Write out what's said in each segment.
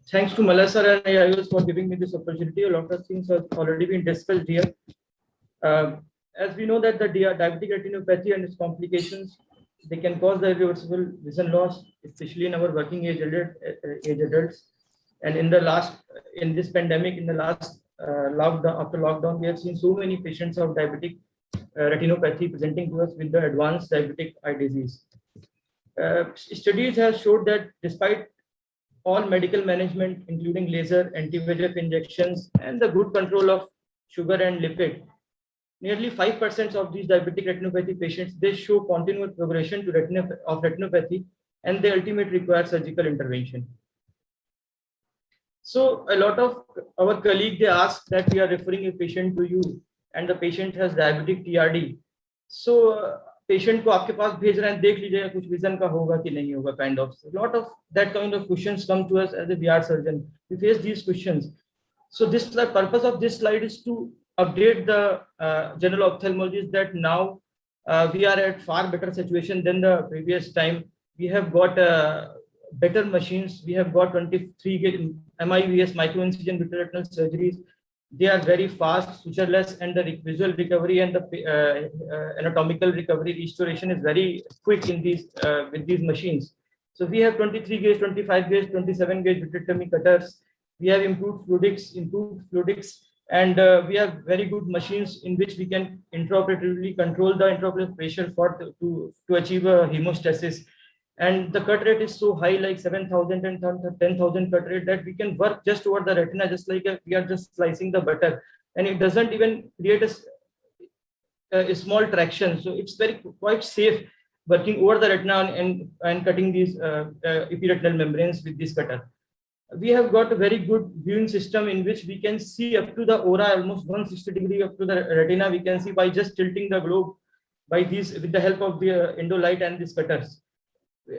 Thanks to Mala sir and AIOS for giving me this opportunity. A lot of things have already been discussed here. As we know that the diabetic retinopathy and its complications, they can cause the irreversible vision loss, especially in our working age adults. And in this pandemic, in the last lockdown, after lockdown, we have seen so many patients of diabetic retinopathy presenting to us with the advanced diabetic eye disease. Studies have showed that despite all medical management, including laser, anti-VEGF injections, and the good control of sugar and lipid, nearly 5% of these diabetic retinopathy patients, they show continued progression to retinopathy, and they ultimately require surgical intervention. So a lot of our colleagues, they ask that we are referring a patient to you and the patient has diabetic TRD. So patient को आपके पास भेज रहे हैं, देख लीजिएगा कुछ vision का होगा कि नहीं होगा, kind of lot of that kind of questions come to us as a BR surgeon. We face these questions. So this purpose of this slide is to update the general ophthalmologists that now we are at far better situation than the previous time. We have got better machines. We have got 23 MIVS microincision vitreoretinal surgeries. They are very fast, sutureless, and the visual recovery and the anatomical recovery restoration is very quick in these with these machines. So we have 23 gauge, 25 gauge, 27 gauge vitrectomy cutters. We have improved fluidics, and we have very good machines in which we can intraoperatively control the intraocular pressure to achieve a hemostasis. And the cut rate is so high, like 7,000 and 10,000 cut rate, that we can work just over the retina, just like we are just slicing the butter, and it doesn't even create a small traction. So it's quite safe working over the retina and cutting these epiretinal membranes with this cutter. We have got a very good viewing system in which we can see up to the aura, almost 160 degree up to the retina. We can see by just tilting the globe with the help of the endolight and these cutters.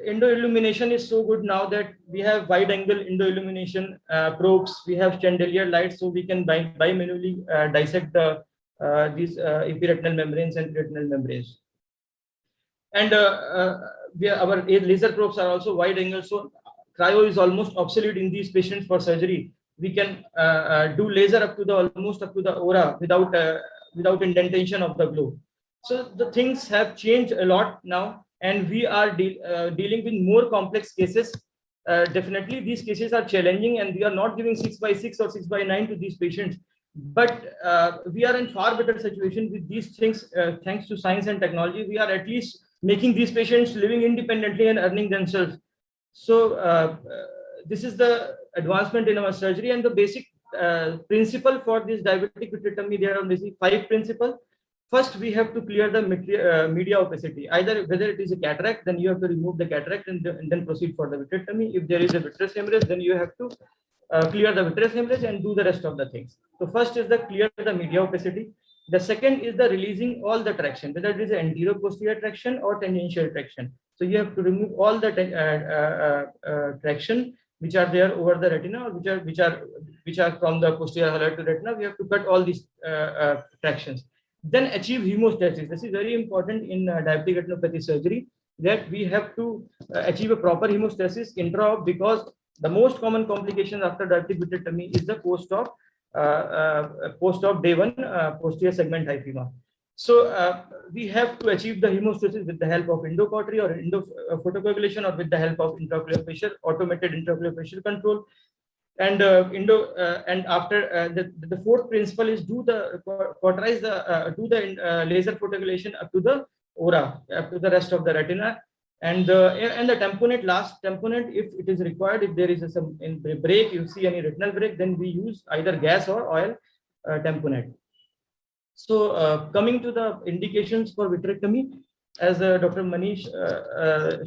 Endo illumination is so good now that we have wide angle endo illumination probes. We have chandelier lights, so we can manually dissect these epiretinal membranes and retinal membranes. And our laser probes are also wide angle, so cryo is almost obsolete in these patients for surgery. We can do laser almost up to the aura without indentation of the globe. So the things have changed a lot now, and we are dealing with more complex cases. Definitely these cases are challenging, and we are not giving 6x6 or 6x9 to these patients, but we are in far better situation with these things. Thanks to science and technology, we are at least making these patients living independently and earning themselves. So this is the advancement in our surgery, and the basic principle for this diabetic vitrectomy, there are basically 5 principles. First, we have to clear the media opacity. Either whether it is a cataract, then you have to remove the cataract and then proceed for the vitrectomy. If there is a vitreous hemorrhage, then you have to clear the vitreous hemorrhage and do the rest of the things. So first is the clear the media opacity. The second is the releasing all the traction, whether it is an anterior posterior traction or tangential traction. So you have to remove all the traction which are there over the retina, or which are from the posterior hilar to retina. We have to cut all these tractions. Then achieve hemostasis. This is very important in diabetic retinopathy surgery, that we have to achieve a proper hemostasis intra-op, because the most common complication after diabetic vitrectomy is the post-op day 1 posterior segment hypema. So we have to achieve the hemostasis with the help of endocautery or photocoagulation, or with the help of intraocular pressure, automated intraocular pressure control. And after the fourth principle is do the laser photocoagulation up to the aura, up to the rest of the retina, and the tamponade, last tamponade, if it is required. If there is some break, you see any retinal break, then we use either gas or oil tamponade. So coming to the indications for vitrectomy, as Dr. Manish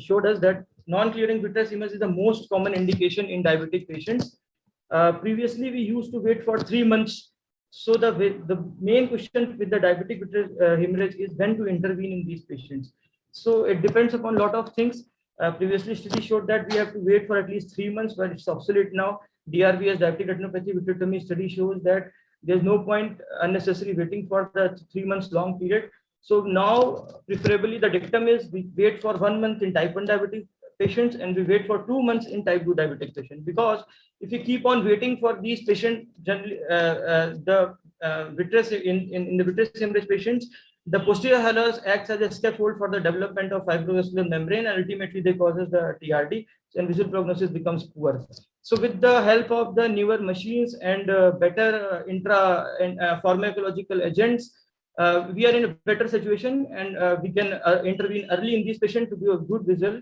showed us, that non-clearing vitreous image is the most common indication in diabetic patients. Previously, we used to wait for 3 months. So the main question with the diabetic hemorrhage is when to intervene in these patients. So it depends upon a lot of things. Previously, study showed that we have to wait for at least 3 months, but it's obsolete now. DRVS, diabetic retinopathy vitrectomy study, shows that there's no point unnecessary waiting for the 3 months long period. So now, preferably, the dictum is we wait for 1 month in type 1 diabetes patients and we wait for 2 months in type 2 diabetic patient, because if you keep on waiting for these patients, generally the vitreous in the vitreous hemorrhage patients, the posterior hallux acts as a scaffold for the development of fibrovascular membrane, and ultimately they causes the TRD, and visual prognosis becomes poor. So with the help of the newer machines and better intra and pharmacological agents, we are in a better situation, and we can intervene early in these patients to give a good visual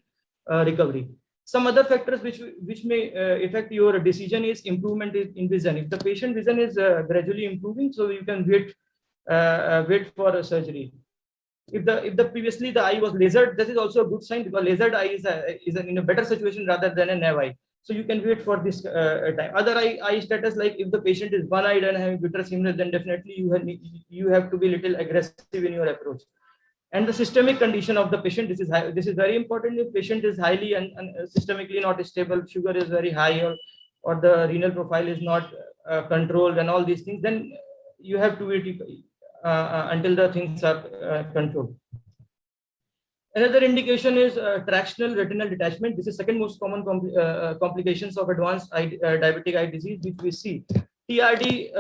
recovery. Some other factors which may affect your decision is improvement in vision. If the patient vision is gradually improving, so you can wait for a surgery. If the previously the eye was lasered, this is also a good sign, because lasered eye is in a better situation rather than a nav eye. So you can wait for this time. Other eye status, like if the patient is one-eyed and having vitreous hemorrhage, then definitely you have to be little aggressive in your approach. And the systemic condition of the patient, this is very important. If patient is highly and systemically not stable, sugar is very high, or the renal profile is not controlled, and all these things, then you have to wait until the things are controlled. Another indication is tractional retinal detachment. This is second most common complications of advanced diabetic eye disease, which we see. TRD,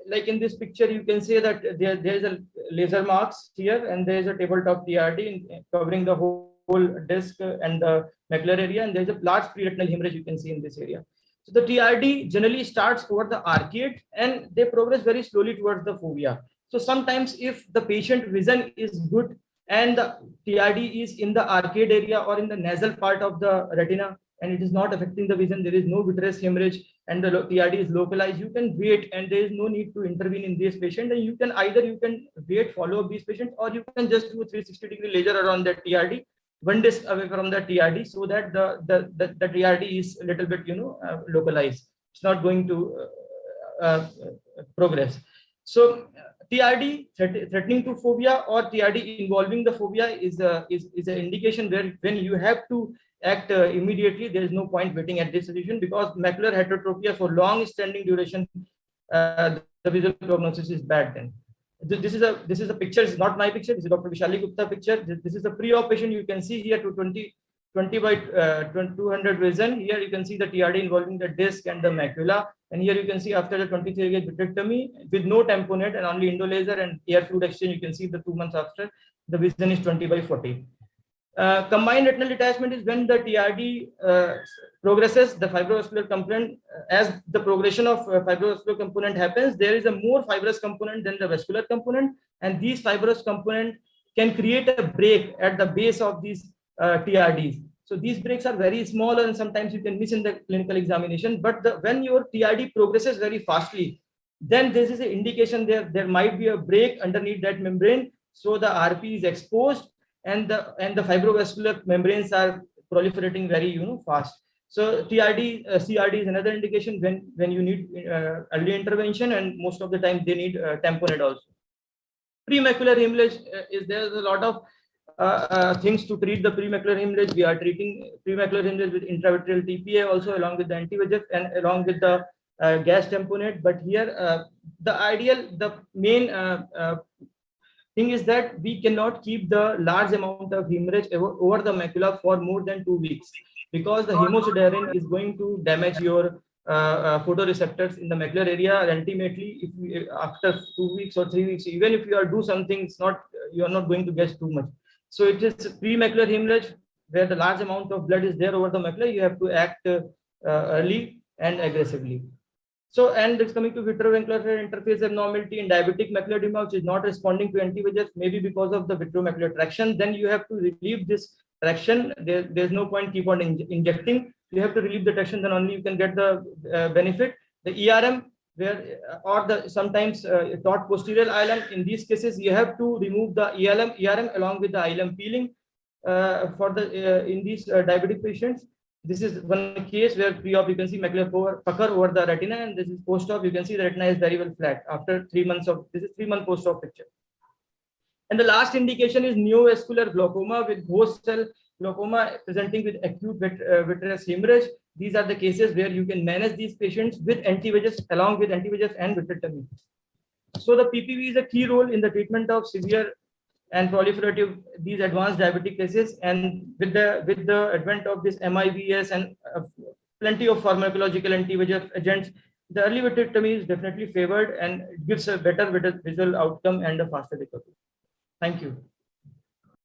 like in this picture, you can say that there is a laser marks here, and there is a tabletop TRD covering the whole disc and the macular area, and there is a large pre-retinal hemorrhage you can see in this area. So the TRD generally starts over the arcade, and they progress very slowly towards the fovea. So sometimes if the patient vision is good and the TRD is in the arcade area or in the nasal part of the retina, and it is not affecting the vision, there is no vitreous hemorrhage, and the TRD is localized, you can wait, and there is no need to intervene in this patient. And you can wait, follow up these patients, or you can just do a 360-degree laser around the TRD, one disc away from the TRD, so that the TRD is a little bit localized. It's not going to progress. So TRD threatening to fovea or TRD involving the fovea is an indication where when you have to act immediately. There is no point waiting at this situation, because macular heterotropia for long standing duration, the visual prognosis is bad then. This is a picture. It's not my picture. This is Dr. Vishali Gupta picture. This is a pre-op patient. You can see here 20 by 200 vision. Here you can see the TRD involving the disc and the macula. And here you can see after the 23 gauge vitrectomy with no tamponade and only endolaser and air fluid exchange, you can see the 2 months after the vision is 20 by 40. Combined retinal detachment is when the TRD progresses, the fibrovascular component, as the progression of fibrovascular component happens, there is a more fibrous component than the vascular component, and these fibrous component can create a break at the base of these TRDs. So these breaks are very small, and sometimes you can miss in the clinical examination. But when your TRD progresses very fastly, then this is an indication there might be a break underneath that membrane. So the RP is exposed, and the fibrovascular membranes are proliferating very fast. So CRD is another indication when you need early intervention, and most of the time they need tamponade also. Premacular hemorrhage there's a lot of things to treat the premacular hemorrhage. We are treating premacular hemorrhage with intravitreal TPA also, along with the anti-VEGF and along with the gas tamponade. But here the main thing is that we cannot keep the large amount of hemorrhage over the macula for more than 2 weeks, because the hemosiderin is going to damage your photoreceptors in the macular area. And ultimately, if after 2 weeks or 3 weeks, even if you are do something, you are not going to get too much. So it is premacular hemorrhage where the large amount of blood is there over the macula. You have to act early and aggressively. So, and it's coming to vitreomacular interface abnormality in diabetic macular edema, which is not responding to anti-VEGF, maybe because of the vitreomacular traction. Then you have to relieve this traction. There's no point keep on injecting. You have to relieve the traction, then only you can get the benefit. The ERM, where or the sometimes taut posterior ILM. In these cases, you have to remove the ERM along with the ILM peeling for the in these diabetic patients. This is one case where pre-op you can see macular pucker over the retina, and this is post-op. You can see the retina is very well flat after 3 months of this is 3-month post-op picture. And the last indication is neovascular glaucoma with host cell glaucoma presenting with acute vitreous hemorrhage. These are the cases where you can manage these patients with anti-VEGF along with anti-VEGF and vitrectomy. So the PPV is a key role in the treatment of severe and proliferative these advanced diabetic cases, and with the advent of this MIBS and plenty of pharmacological anti-VEGF agents, the early vitrectomy is definitely favored and it gives a better visual outcome and a faster recovery. Thank you.